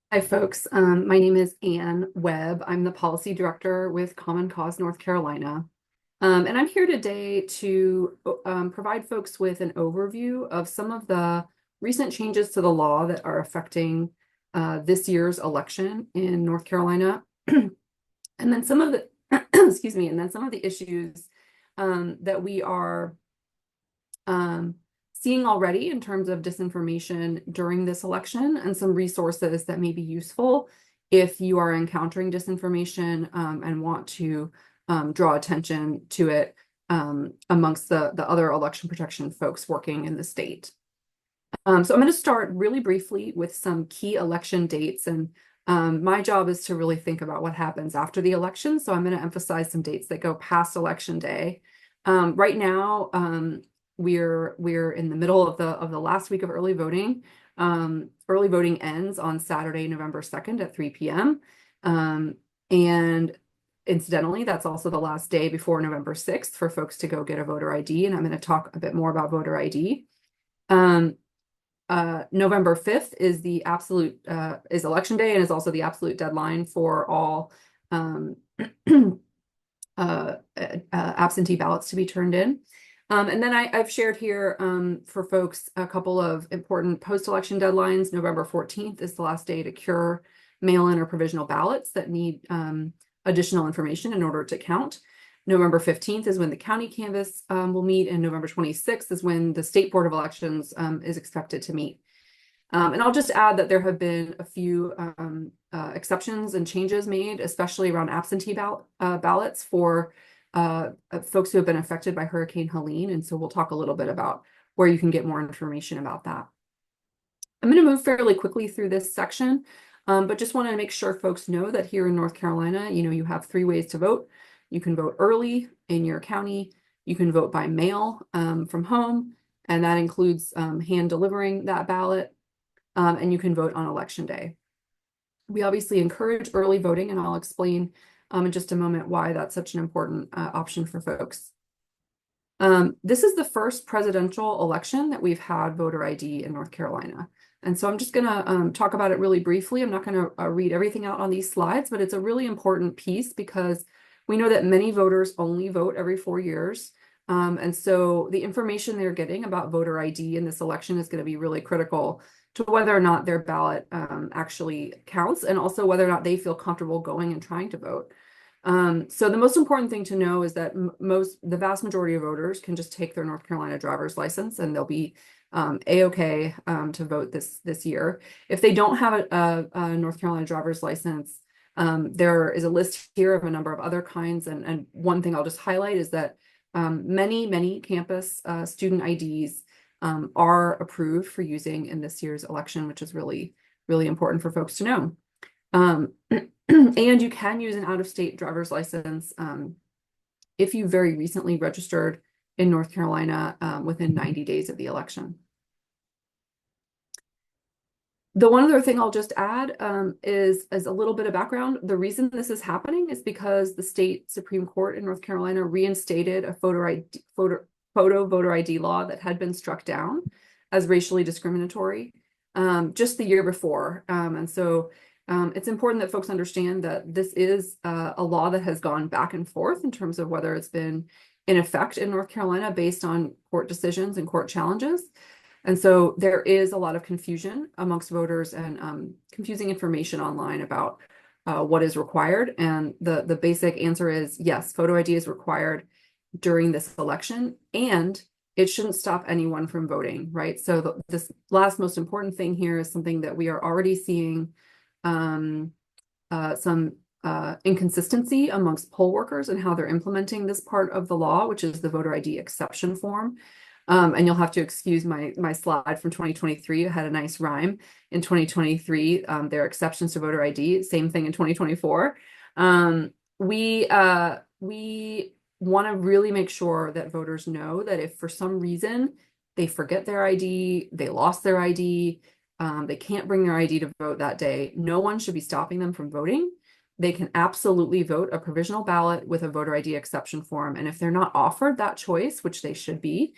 Hi, folks. My name is Ann Webb. I'm the policy director with Common Cause North Carolina. And I'm here today to provide folks with an overview of some of the recent changes to the law that are affecting this year's election in North Carolina. And then some of the, excuse me, and then some of the issues that we are seeing already in terms of disinformation during this election, and some resources that may be useful if you are encountering disinformation and want to draw attention to it amongst the other election protection folks working in the state. So I'm going to start really briefly with some key election dates, and my job is to really think about what happens after the election. So I'm going to emphasize some dates that go past election day. Right now, we're in the middle of the last week of early voting. Early voting ends on Saturday, November 2nd at 3 p.m. And incidentally, that's also the last day before November 6th for folks to go get a voter ID. And I'm going to talk a bit more about voter ID. November 5th is the absolute is election day and is also the absolute deadline for all absentee ballots to be turned in. And then I've shared here for folks a couple of important post-election deadlines. November 14th is the last day to cure mail-in or provisional ballots that need additional information in order to count. November 15th is when the county canvass will meet, and November 26th is when the State Board of Elections is expected to meet. And I'll just add that there have been a few exceptions and changes made, especially around absentee ballots for folks who have been affected by Hurricane Helene. And so we'll talk a little bit about where you can get more information about that. I'm going to move fairly quickly through this section, but just want to make sure folks know that here in North Carolina, you have 3 ways to vote. You can vote early in your county. You can vote by mail from home, and that includes hand delivering that ballot. And you can vote on election day. We obviously encourage early voting, and I'll explain in just a moment why that's such an important option for folks. This is the first presidential election that we've had voter ID in North Carolina. And so I'm just going to talk about it really briefly. I'm not going to read everything out on these slides, but it's a really important piece because we know that many voters only vote every 4 years. And so the information they're getting about voter ID in this election is going to be really critical to whether or not their ballot actually counts, and also whether or not they feel comfortable going and trying to vote. So the most important thing to know is that the vast majority of voters can just take their North Carolina driver's license, and they'll be a-okay to vote this year. If they don't have a North Carolina driver's license, there is a list here of a number of other kinds, and one thing I'll just highlight is that many campus student IDs are approved for using in this year's election, which is really important for folks to know. And you can use an out-of-state driver's license if you very recently registered in North Carolina within 90 days of the election. The one other thing I'll just add is a little bit of background. The reason this is happening is because the state Supreme Court in North Carolina reinstated a photo voter ID law that had been struck down as racially discriminatory just the year before. And so it's important that folks understand that this is a law that has gone back and forth in terms of whether it's been in effect in North Carolina based on court decisions and court challenges. And so there is a lot of confusion amongst voters and confusing information online about what is required. And the basic answer is yes, photo ID is required during this election, and it shouldn't stop anyone from voting, right? So this last most important thing here is something that we are already seeing some inconsistency amongst poll workers and how they're implementing this part of the law, which is the voter ID exception form. And you'll have to excuse my slide from 2023. It had a nice rhyme. In 2023, there are exceptions to voter ID. Same thing in 2024. We want to really make sure that voters know that if for some reason they forget their ID, they lost their ID, they can't bring their ID to vote that day, no one should be stopping them from voting. They can absolutely vote a provisional ballot with a voter ID exception form. And if they're not offered that choice, which they should be,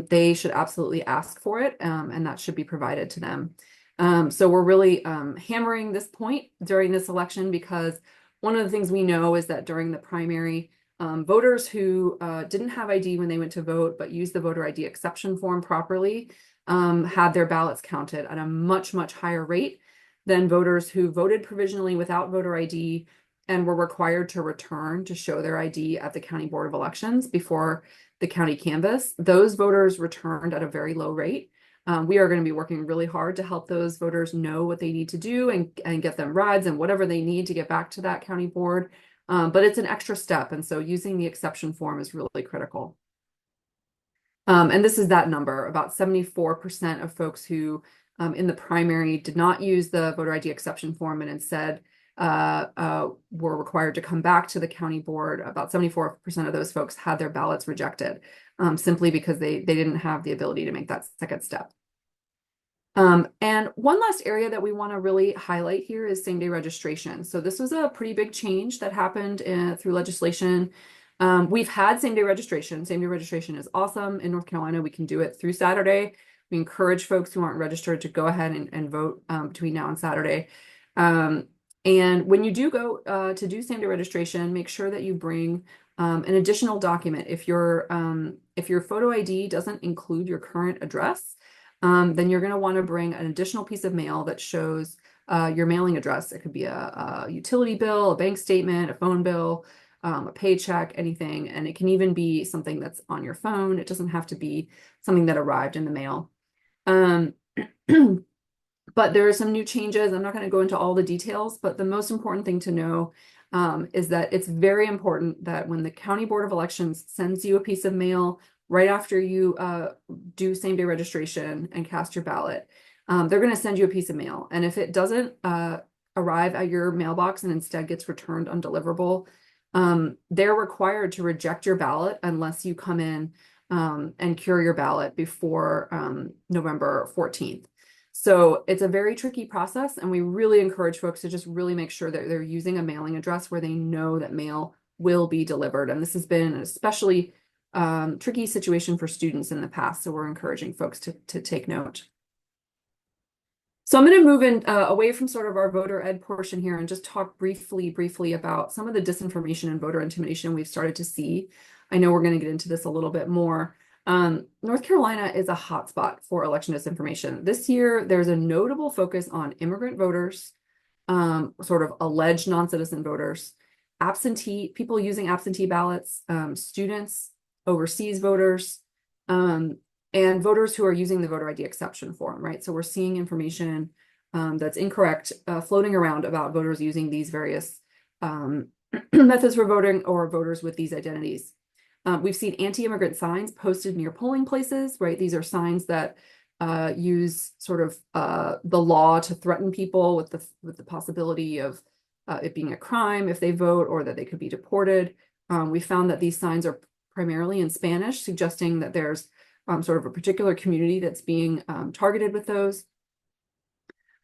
they should absolutely ask for it, and that should be provided to them. So we're really hammering this point during this election, because one of the things we know is that during the primary, voters who didn't have ID when they went to vote but used the voter ID exception form properly had their ballots counted at a much, much higher rate than voters who voted provisionally without voter ID and were required to return to show their ID at the County Board of Elections before the county canvass. Those voters returned at a very low rate. We are going to be working really hard to help those voters know what they need to do and get them rides and whatever they need to get back to that county board. But it's an extra step. And so using the exception form is really critical. And this is that number. About 74% of folks who in the primary did not use the voter ID exception form and instead were required to come back to the county board. About 74% of those folks had their ballots rejected simply because they didn't have the ability to make that second step. And one last area that we want to really highlight here is same-day registration. So this was a pretty big change that happened through legislation. We've had same-day registration. Same-day registration is awesome. In North Carolina, we can do it through Saturday. We encourage folks who aren't registered to go ahead and vote between now and Saturday. And when you do go to do same-day registration, make sure that you bring an additional document. If your photo ID doesn't include your current address, then you're going to want to bring an additional piece of mail that shows your mailing address. It could be a utility bill, a bank statement, a phone bill, a paycheck, anything. And it can even be something that's on your phone. It doesn't have to be something that arrived in the mail. But there are some new changes. I'm not going to go into all the details, but the most important thing to know is that it's very important that when the County Board of Elections sends you a piece of mail right after you do same-day registration and cast your ballot, they're going to send you a piece of mail. And if it doesn't arrive at your mailbox and instead gets returned undeliverable, they're required to reject your ballot unless you come in and cure your ballot before November 14th. So it's a very tricky process, and we really encourage folks to just really make sure that they're using a mailing address where they know that mail will be delivered. And this has been an especially tricky situation for students in the past, so we're encouraging folks to take note. So I'm going to move in away from sort of our voter ed portion here and just talk briefly about some of the disinformation and voter intimidation we've started to see. I know we're going to get into this a little bit more. North Carolina is a hotspot for election disinformation. This year, there's a notable focus on immigrant voters, sort of alleged non-citizen voters, people using absentee ballots, students, overseas voters, and voters who are using the voter ID exception form, right? So we're seeing information that's incorrect floating around about voters using these various methods for voting or voters with these identities. We've seen anti-immigrant signs posted near polling places, right? These are signs that use sort of the law to threaten people with the possibility of it being a crime if they vote, or that they could be deported. We found that these signs are primarily in Spanish, suggesting that there's sort of a particular community that's being targeted with those.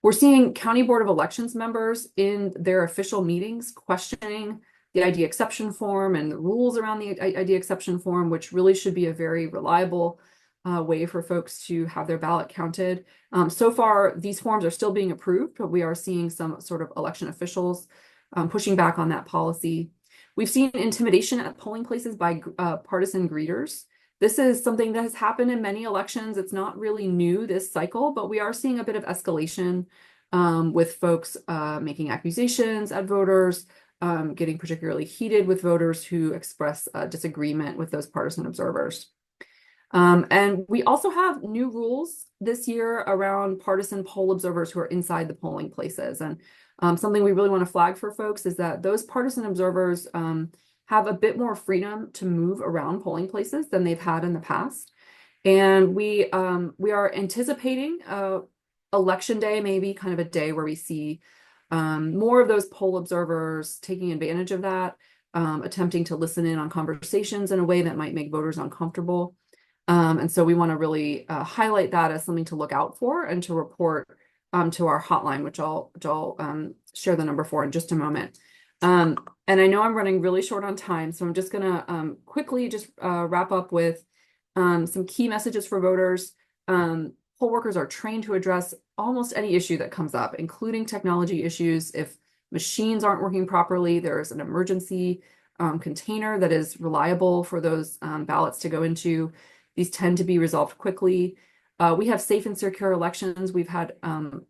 We're seeing County Board of Elections members in their official meetings questioning the ID exception form and the rules around the ID exception form, which really should be a very reliable way for folks to have their ballot counted. So far, these forms are still being approved, but we are seeing some sort of election officials pushing back on that policy. We've seen intimidation at polling places by partisan greeters. This is something that has happened in many elections. It's not really new this cycle, but we are seeing a bit of escalation with folks making accusations at voters, getting particularly heated with voters who express disagreement with those partisan observers. And we also have new rules this year around partisan poll observers who are inside the polling places. And something we really want to flag for folks is that those partisan observers have a bit more freedom to move around polling places than they've had in the past. And we are anticipating election day, maybe kind of a day where we see more of those poll observers taking advantage of that, attempting to listen in on conversations in a way that might make voters uncomfortable. And so we want to really highlight that as something to look out for and to report to our hotline, which I'll share the number for in just a moment. And I know I'm running really short on time, so I'm just going to quickly just wrap up with some key messages for voters. Poll workers are trained to address almost any issue that comes up, including technology issues. If machines aren't working properly, there's an emergency container that is reliable for those ballots to go into. These tend to be resolved quickly. We have safe and secure elections. We've had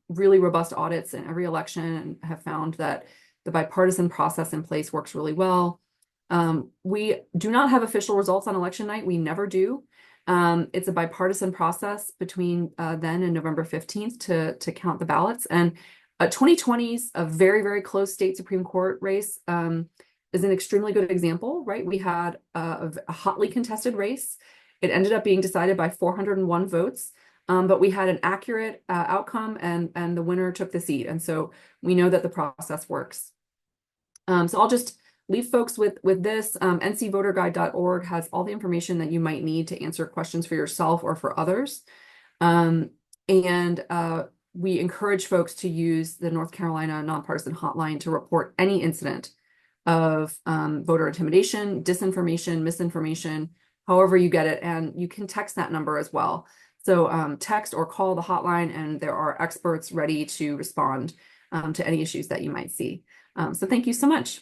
really robust audits in every election and have found that the bipartisan process in place works really well. We do not have official results on election night. We never do. It's a bipartisan process between then and November 15th to count the ballots. And 2020's a very, very close state Supreme Court race is an extremely good example, right? We had a hotly contested race. It ended up being decided by 401 votes, but we had an accurate outcome and the winner took the seat. And so we know that the process works. So I'll just leave folks with this. ncvoterguide.org has all the information that you might need to answer questions for yourself or for others. We encourage folks to use the North Carolina Nonpartisan Hotline to report any incident of voter intimidation, disinformation, misinformation, however you get it. And you can text that number as well. So text or call the hotline, and there are experts ready to respond to any issues that you might see. So thank you so much.